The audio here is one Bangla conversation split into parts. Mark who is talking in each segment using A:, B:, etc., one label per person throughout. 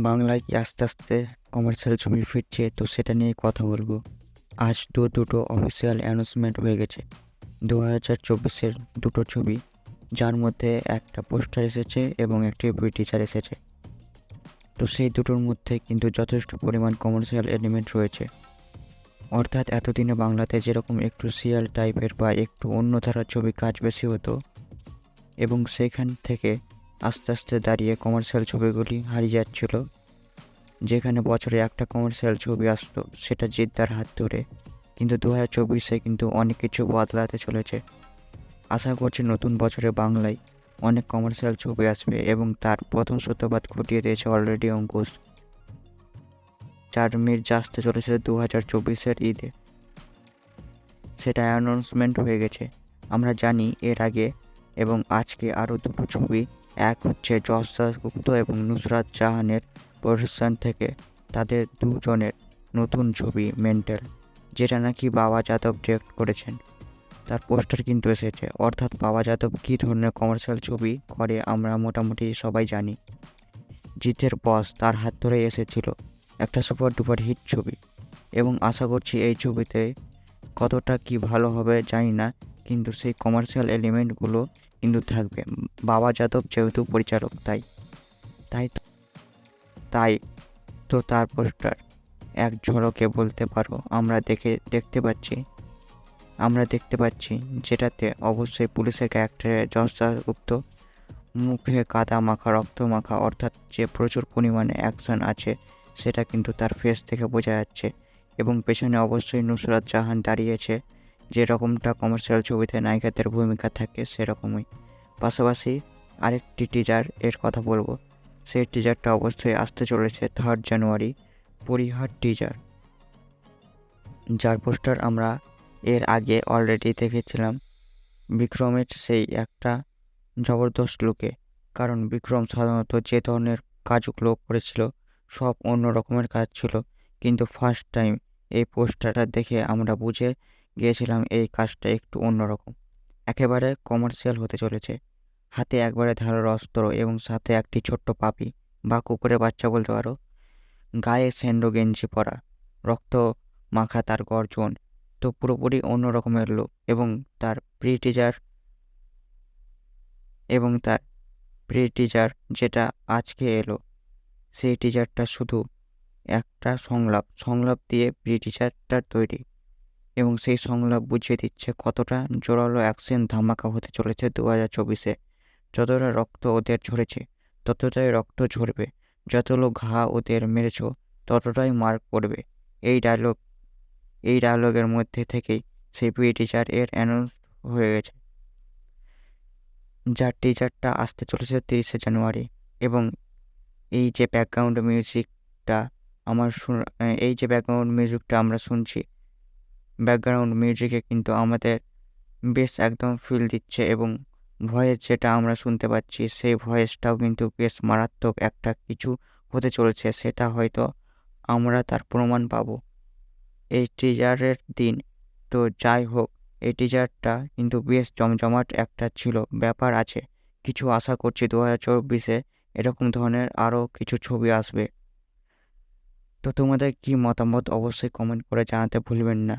A: বাংলায় কি আস্তে আস্তে কমার্শিয়াল ছবি ফিরছে, তো সেটা নিয়ে কথা বলবো। আজ দুটো অফিসিয়াল অ্যানাউন্সমেন্ট হয়ে গেছে 2024-এর দুটো ছবি, যার মধ্যে একটা পোস্টার এসেছে এবং একটি টিজার এসেছে। তো সেই দুটোর মধ্যে কিন্তু যথেষ্ট পরিমাণ কমার্শিয়াল এলিমেন্ট রয়েছে। অর্থাৎ এতদিনে বাংলাতে যেরকম একটু সিরিয়াল টাইপের বা একটু অন্য ধারার ছবি কাজ বেশি হতো, এবং সেখান থেকে আস্তে আস্তে দাঁড়িয়ে কমার্শিয়াল ছবিগুলি হারিয়ে যাচ্ছিল। যেখানে বছরে একটা কমার্শিয়াল ছবি আসতো, সেটা জিদ্দার হাত ধরে। কিন্তু 2024-এ কিন্তু অনেক কিছু বদলাতে চলেছে। আশা করছি নতুন বছরে বাংলায় অনেক কমার্শিয়াল ছবি আসবে, এবং তার প্রথম সূত্রপাত ঘটিয়ে দিয়েছে অলরেডি অঙ্কুশ, যার মির্জা আসতে চলেছে 2024-এর ঈদে। সেটা অ্যানাউন্সমেন্ট হয়ে গেছে। আমরা জানি এর আগে এবং আজকে আরও দুটো ছবি, এক হচ্ছে যশ দাশগুপ্ত এবং নুসরাত জাহানের প্রোডাকশন থেকে তাদের দুজনের নতুন ছবি মেন্টাল, যেটা নাকি বাবা যাদব ডিরেক্ট করেছেন। তার পোস্টার কিন্তু এসেছে। অর্থাৎ বাবা যাদব কী ধরনের কমার্শিয়াল ছবি করে আমরা মোটামুটি সবাই জানি। জিতের বস তার হাত ধরে এসেছিল একটা সুপার ডুপার হিট ছবি, এবং আশা করছি এই ছবিতে কতটা কি ভালো হবে জানি না, কিন্তু সেই কমার্শিয়াল এলিমেন্টগুলো কিন্তু থাকবে। বাবা যাদব যেহেতু পরিচালক, তাই তাই তাই তো তার পোস্টার এক ঝলকে বলতে পারো আমরা দেখতে পাচ্ছি, যেটাতে অবশ্যই পুলিশের ক্যারেক্টারে যশ দাশগুপ্ত মুখে কাদা মাখা, রক্ত মাখা, অর্থাৎ যে প্রচুর পরিমাণে অ্যাকশন আছে সেটা কিন্তু তার ফেস থেকে বোঝা যাচ্ছে। এবং পেছনে অবশ্যই নুসরাত জাহান দাঁড়িয়েছে, যেরকমটা কমার্শিয়াল ছবিতে নায়িকাদের ভূমিকা থাকে সেরকমই। পাশাপাশি আরেকটি টিজার এর কথা বলবো। সেই টিজারটা অবশ্যই আসতে চলেছে 3 জানুয়ারি, পরিহার টিজার, যার পোস্টার আমরা এর আগে অলরেডি দেখেছিলাম বিক্রমের সেই একটা জবরদস্ত লুকে। কারণ বিক্রম সাধারণত যে ধরনের কাজগুলো করেছিল সব অন্য রকমের কাজ ছিল, কিন্তু ফার্স্ট টাইম এই পোস্টারটা দেখে আমরা বুঝে গিয়েছিলাম এই কাজটা একটু অন্যরকম, একেবারে কমার্শিয়াল হতে চলেছে। হাতে একবারে ধারালো অস্ত্র এবং সাথে একটি ছোট্ট পাপি বা কুকুরের বাচ্চা বলতে পারো, গায়ে স্যান্ডো গেঞ্জি পরা, রক্ত মাখা তার গর্জন, তো পুরোপুরি অন্য রকমের লুক। এবং তার প্রি টিজার যেটা আজকে এলো, সেই টিজারটা শুধু একটা সংলাপ দিয়ে প্রি টিজারটা তৈরি, এবং সেই সংলাপ বুঝিয়ে দিচ্ছে কতটা জোরালো অ্যাকশন ধামাকা হতে চলেছে 2024-এ। যতটা রক্ত ওদের ঝরেছে ততটাই রক্ত ঝরবে, যতগুলো ঘা ওদের মেরেছ ততটাই মার পড়বে। এই ডায়লগ এই ডায়লগের মধ্যে থেকেই সেই প্রি টিজার এর অ্যানাউন্স হয়ে গেছে, যার টিজারটা আসতে চলেছে 30শে জানুয়ারি। এবং এই যে ব্যাকগ্রাউন্ড মিউজিকটা আমরা শুনছি, ব্যাকগ্রাউন্ড মিউজিকে কিন্তু আমাদের বেশ একদম ফিল দিচ্ছে, এবং ভয়েস যেটা আমরা শুনতে পাচ্ছি সেই ভয়েসটাও কিন্তু বেশ মারাত্মক একটা কিছু হতে চলেছে। সেটা হয়তো আমরা তার প্রমাণ পাবো এই টিজারের দিন। তো যাই হোক, এই টিজারটা কিন্তু বেশ জমজমাট একটা ছিল, ব্যাপার আছে কিছু। আশা করছি 2024-এ এরকম ধরনের আরও কিছু ছবি আসবে। তো তোমাদের কি মতামত অবশ্যই কমেন্ট করে জানাতে ভুলবেন না।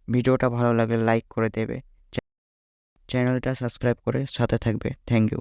A: ভিডিওটা ভালো লাগলে লাইক করে দেবে, চ্যানেলটা সাবস্ক্রাইব করে সাথে থাকবে। Thank you.